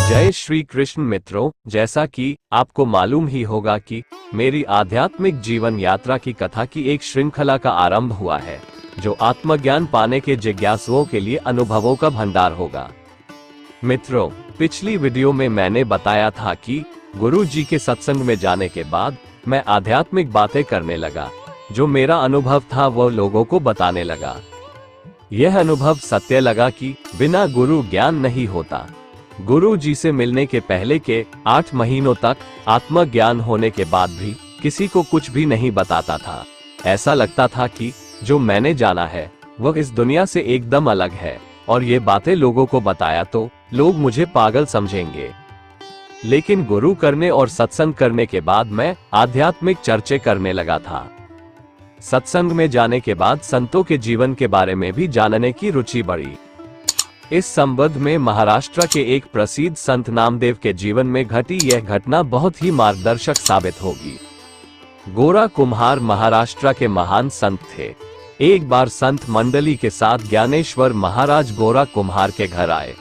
जय श्री कृष्ण मित्रों, जैसा कि आपको मालूम ही होगा कि मेरी आध्यात्मिक जीवन यात्रा की कथा की एक श्रृंखला का आरंभ हुआ है, जो आत्मज्ञान पाने के जिज्ञासुओं के लिए अनुभवों का भंडार होगा। मित्रों, पिछली वीडियो में मैंने बताया था कि गुरु जी के सत्संग में जाने के बाद मैं आध्यात्मिक बातें करने लगा। जो मेरा अनुभव था वह लोगों को बताने लगा। यह अनुभव सत्य लगा कि बिना गुरु ज्ञान नहीं होता। गुरु जी से मिलने के पहले के 8 महीनों तक आत्मज्ञान होने के बाद भी किसी को कुछ भी नहीं बताता था। ऐसा लगता था कि जो मैंने जाना है वह इस दुनिया से एकदम अलग है, और ये बातें लोगों को बताया तो लोग मुझे पागल समझेंगे। लेकिन गुरु करने और सत्संग करने के बाद मैं आध्यात्मिक चर्चे करने लगा था। सत्संग में जाने के बाद संतों के जीवन के बारे में भी जानने की रुचि बढ़ी। इस संबंध में महाराष्ट्र के एक प्रसिद्ध संत नामदेव के जीवन में घटी यह घटना बहुत ही मार्गदर्शक साबित होगी। गोरा कुम्हार महाराष्ट्र के महान संत थे। एक बार संत मंडली के साथ ज्ञानेश्वर महाराज गोरा कुम्हार के घर आए।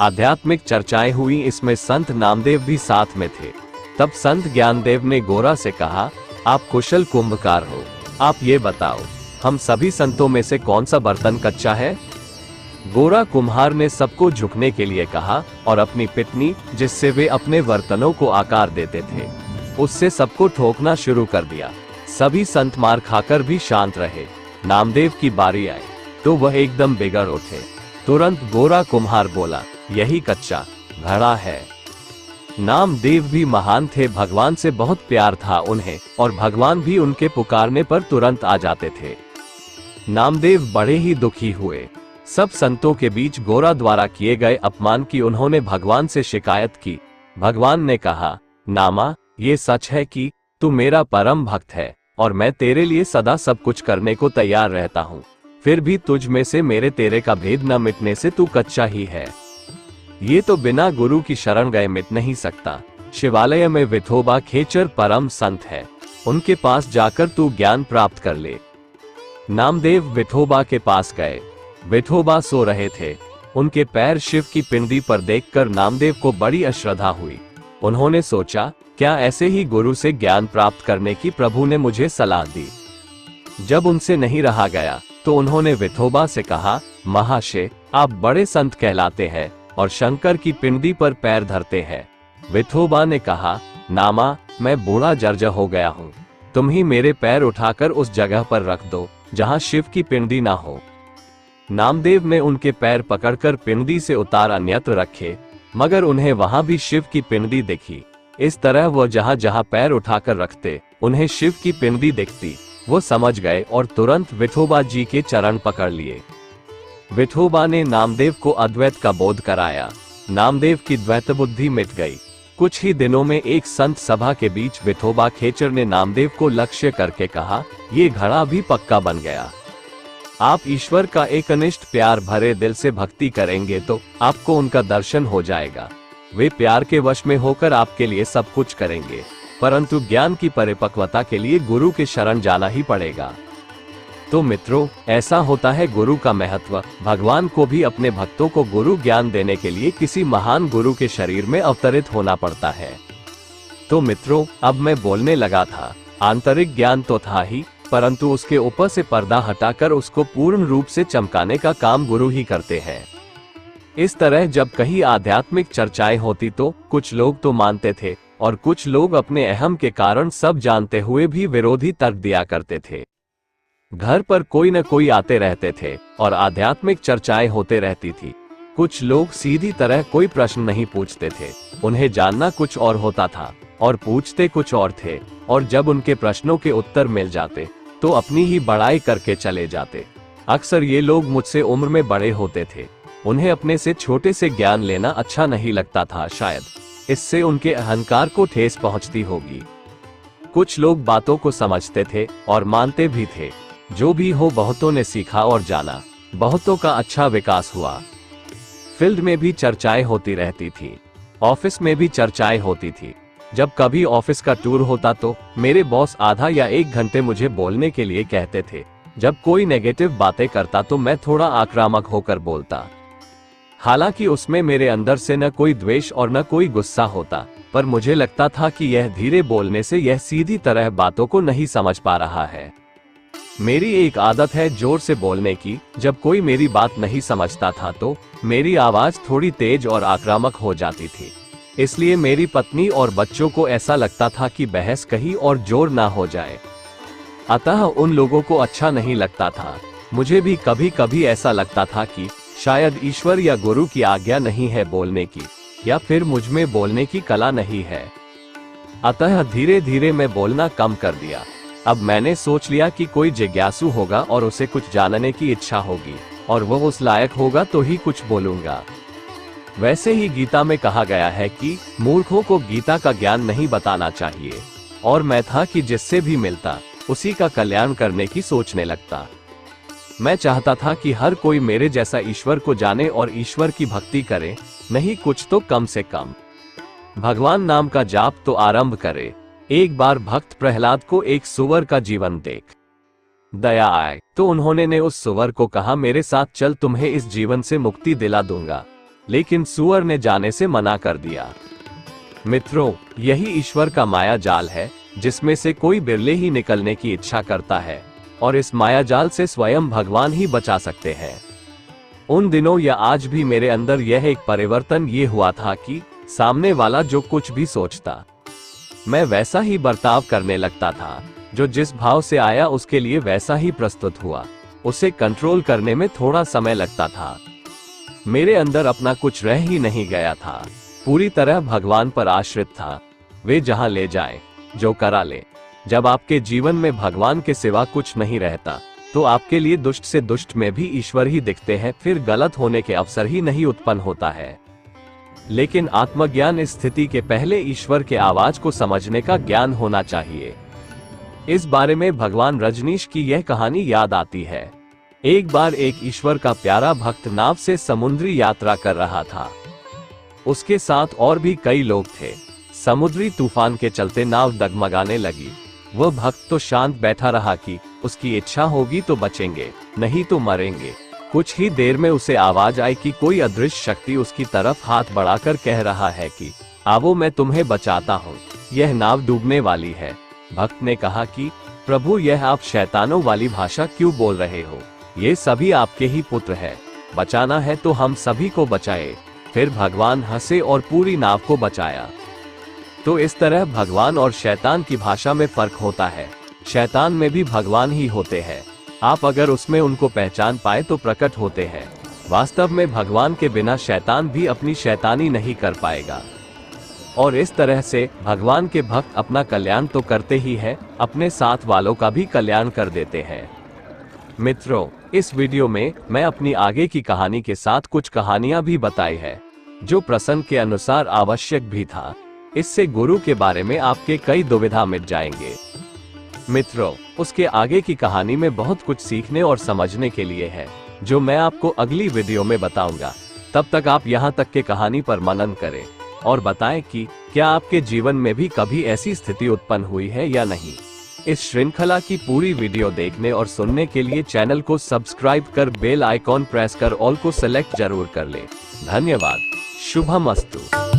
आध्यात्मिक चर्चाएं हुई, इसमें संत नामदेव भी साथ में थे। तब संत ज्ञानदेव ने गोरा से कहा, आप कुशल कुंभकार हो, आप ये बताओ, हम सभी संतों में से कौन सा बर्तन कच्चा है? गोरा कुम्हार ने सबको झुकने के लिए कहा और अपनी पिटनी, जिससे वे अपने बर्तनों को आकार देते थे, उससे सबको ठोकना शुरू कर दिया। सभी संत मार खाकर भी शांत रहे। नामदेव की बारी आई तो वह एकदम बिगड़ उठे। तुरंत गोरा कुम्हार बोला, यही कच्चा घड़ा है। नामदेव भी महान थे, भगवान से बहुत प्यार था उन्हें, और भगवान भी उनके पुकारने पर तुरंत आ जाते थे। नामदेव बड़े ही दुखी हुए। सब संतों के बीच गोरा द्वारा किए गए अपमान की उन्होंने भगवान से शिकायत की। भगवान ने कहा, नामा, ये सच है कि तू मेरा परम भक्त है और मैं तेरे लिए सदा सब कुछ करने को तैयार रहता हूँ, फिर भी तुझ में से मेरे तेरे का भेद न मिटने से तू कच्चा ही है। ये तो बिना गुरु की शरण गए मिट नहीं सकता। शिवालय में विठोबा खेचर परम संत है, उनके पास जाकर तू ज्ञान प्राप्त कर ले। नामदेव विठोबा के पास गए। विठोबा सो रहे थे। उनके पैर शिव की पिंडी पर देखकर नामदेव को बड़ी अश्रद्धा हुई। उन्होंने सोचा, क्या ऐसे ही गुरु से ज्ञान प्राप्त करने की प्रभु ने मुझे सलाह दी? जब उनसे नहीं रहा गया तो उन्होंने विठोबा से कहा, महाशय, आप बड़े संत कहलाते हैं और शंकर की पिंडी पर पैर धरते हैं। विठोबा ने कहा, नामा, मैं बूढ़ा जर्जर हो गया हूँ, तुम ही मेरे पैर उठाकर उस जगह पर रख दो जहाँ शिव की पिंडी ना हो। नामदेव ने उनके पैर पकड़कर पिंडी से उतार अन्यत्र रखे, मगर उन्हें वहां भी शिव की पिंडी दिखी। इस तरह वह जहां जहां पैर उठाकर रखते उन्हें शिव की पिंडी दिखती। वो समझ गए और तुरंत विठोबा जी के चरण पकड़ लिए। विठोबा ने नामदेव को अद्वैत का बोध कराया। नामदेव की द्वैत बुद्धि मिट गई। कुछ ही दिनों में एक संत सभा के बीच विठोबा खेचर ने नामदेव को लक्ष्य करके कहा, ये घड़ा भी पक्का बन गया। आप ईश्वर का एकनिष्ठ प्यार भरे दिल से भक्ति करेंगे तो आपको उनका दर्शन हो जाएगा। वे प्यार के वश में होकर आपके लिए सब कुछ करेंगे, परंतु ज्ञान की परिपक्वता के लिए गुरु के शरण जाना ही पड़ेगा। तो मित्रों, ऐसा होता है गुरु का महत्व। भगवान को भी अपने भक्तों को गुरु ज्ञान देने के लिए किसी महान गुरु के शरीर में अवतरित होना पड़ता है। तो मित्रों, अब मैं बोलने लगा था। आंतरिक ज्ञान तो था ही, परंतु उसके ऊपर से पर्दा हटाकर उसको पूर्ण रूप से चमकाने का काम गुरु ही करते हैं। इस तरह जब कहीं आध्यात्मिक चर्चाएं होती तो कुछ लोग तो मानते थे और कुछ लोग अपने अहम के कारण सब जानते हुए भी विरोधी तर्क दिया करते थे। घर पर कोई न कोई आते रहते थे और आध्यात्मिक चर्चाएं होते रहती थी। कुछ लोग सीधी तरह कोई प्रश्न नहीं पूछते थे, उन्हें जानना कुछ और होता था और पूछते कुछ और थे, और जब उनके प्रश्नों के उत्तर मिल जाते तो अपनी ही बड़ाई करके चले जाते। अक्सर ये लोग मुझसे उम्र में बड़े होते थे। उन्हें अपने से छोटे से ज्ञान लेना अच्छा नहीं लगता था, शायद इससे उनके अहंकार को ठेस पहुंचती होगी। कुछ लोग बातों को समझते थे और मानते भी थे। जो भी हो, बहुतों ने सीखा और जाना, बहुतों का अच्छा विकास हुआ। फील्ड में भी चर्चाएं होती रहती थी, ऑफिस में भी चर्चाएं होती थी। जब कभी ऑफिस का टूर होता तो मेरे बॉस आधा या 1 घंटे मुझे बोलने के लिए कहते थे। जब कोई नेगेटिव बातें करता तो मैं थोड़ा आक्रामक होकर बोलता। हालांकि उसमें मेरे अंदर से न कोई द्वेष और न कोई गुस्सा होता, पर मुझे लगता था कि यह धीरे बोलने से यह सीधी तरह बातों को नहीं समझ पा रहा है। मेरी एक आदत है जोर से बोलने की। जब कोई मेरी बात नहीं समझता था तो मेरी आवाज थोड़ी तेज और आक्रामक हो जाती थी। इसलिए मेरी पत्नी और बच्चों को ऐसा लगता था कि बहस कहीं और जोर ना हो जाए, अतः उन लोगों को अच्छा नहीं लगता था। मुझे भी कभी कभी ऐसा लगता था कि शायद ईश्वर या गुरु की आज्ञा नहीं है बोलने की, या फिर मुझ में बोलने की कला नहीं है। अतः धीरे धीरे मैं बोलना कम कर दिया। अब मैंने सोच लिया कि कोई जिज्ञासु होगा और उसे कुछ जानने की इच्छा होगी और वह उस लायक होगा तो ही कुछ बोलूंगा। वैसे ही गीता में कहा गया है कि मूर्खों को गीता का ज्ञान नहीं बताना चाहिए, और मैं था कि जिससे भी मिलता उसी का कल्याण करने की सोचने लगता। मैं चाहता था कि हर कोई मेरे जैसा ईश्वर को जाने और ईश्वर की भक्ति करे, नहीं कुछ तो कम से कम भगवान नाम का जाप तो आरंभ करे। एक बार भक्त प्रहलाद को एक सुअर का जीवन देख दया आए तो उन्होंने उस सुअर को कहा, मेरे साथ चल, तुम्हें इस जीवन से मुक्ति दिला दूंगा। लेकिन सुअर ने जाने से मना कर दिया। मित्रों, यही ईश्वर का माया जाल है, जिसमें से कोई बिरले ही निकलने की इच्छा करता है, और इस माया जाल से स्वयं भगवान ही बचा सकते हैं। उन दिनों या आज भी मेरे अंदर यह एक परिवर्तन ये हुआ था कि सामने वाला जो कुछ भी सोचता, मैं वैसा ही बर्ताव करने लगता था। जो जिस भाव से आया उसके लिए वैसा ही प्रस्तुत हुआ। उसे कंट्रोल करने में थोड़ा समय लगता था। मेरे अंदर अपना कुछ रह ही नहीं गया था, पूरी तरह भगवान पर आश्रित था। वे जहां ले जाए, जो करा ले। जब आपके जीवन में भगवान के सिवा कुछ नहीं रहता, तो आपके लिए दुष्ट से दुष्ट में भी ईश्वर ही दिखते हैं, फिर गलत होने के अवसर ही नहीं उत्पन्न होता है। लेकिन आत्मज्ञान इस स्थिति के पहले ईश्वर के आवाज को समझने का ज्ञान होना चाहिए। इस बारे में भगवान रजनीश की यह कहानी याद आती है। एक बार एक ईश्वर का प्यारा भक्त नाव से समुद्री यात्रा कर रहा था। उसके साथ और भी कई लोग थे। समुद्री तूफान के चलते नाव डगमगाने लगी। वह भक्त तो शांत बैठा रहा कि उसकी इच्छा होगी तो बचेंगे, नहीं तो मरेंगे। कुछ ही देर में उसे आवाज आई कि कोई अदृश्य शक्ति उसकी तरफ हाथ बढ़ाकर कह रहा है कि आओ, मैं तुम्हें बचाता हूँ, यह नाव डूबने वाली है। भक्त ने कहा कि प्रभु, यह आप शैतानों वाली भाषा क्यों बोल रहे हो? ये सभी आपके ही पुत्र है। बचाना है तो हम सभी को बचाए। फिर भगवान हंसे और पूरी नाव को बचाया। तो इस तरह भगवान और शैतान की भाषा में फर्क होता है। शैतान में भी भगवान ही होते हैं। आप अगर उसमें उनको पहचान पाए तो प्रकट होते हैं। वास्तव में भगवान के बिना शैतान भी अपनी शैतानी नहीं कर पाएगा। और इस तरह से भगवान के भक्त अपना कल्याण तो करते ही हैं, अपने साथ वालों का भी कल्याण कर देते हैं। मित्रों, इस वीडियो में मैं अपनी आगे की कहानी के साथ कुछ कहानियां भी बताई है, जो प्रसंग के अनुसार आवश्यक भी था। इससे गुरु के बारे में आपके कई दुविधा मिट जाएंगे। मित्रों, उसके आगे की कहानी में बहुत कुछ सीखने और समझने के लिए है, जो मैं आपको अगली वीडियो में बताऊंगा। तब तक आप यहाँ तक के कहानी पर मनन करें और बताएं कि क्या आपके जीवन में भी कभी ऐसी स्थिति उत्पन्न हुई है या नहीं। इस श्रृंखला की पूरी वीडियो देखने और सुनने के लिए चैनल को सब्सक्राइब कर बेल आइकॉन प्रेस कर ऑल को सेलेक्ट जरूर कर ले। धन्यवाद। शुभमस्तु।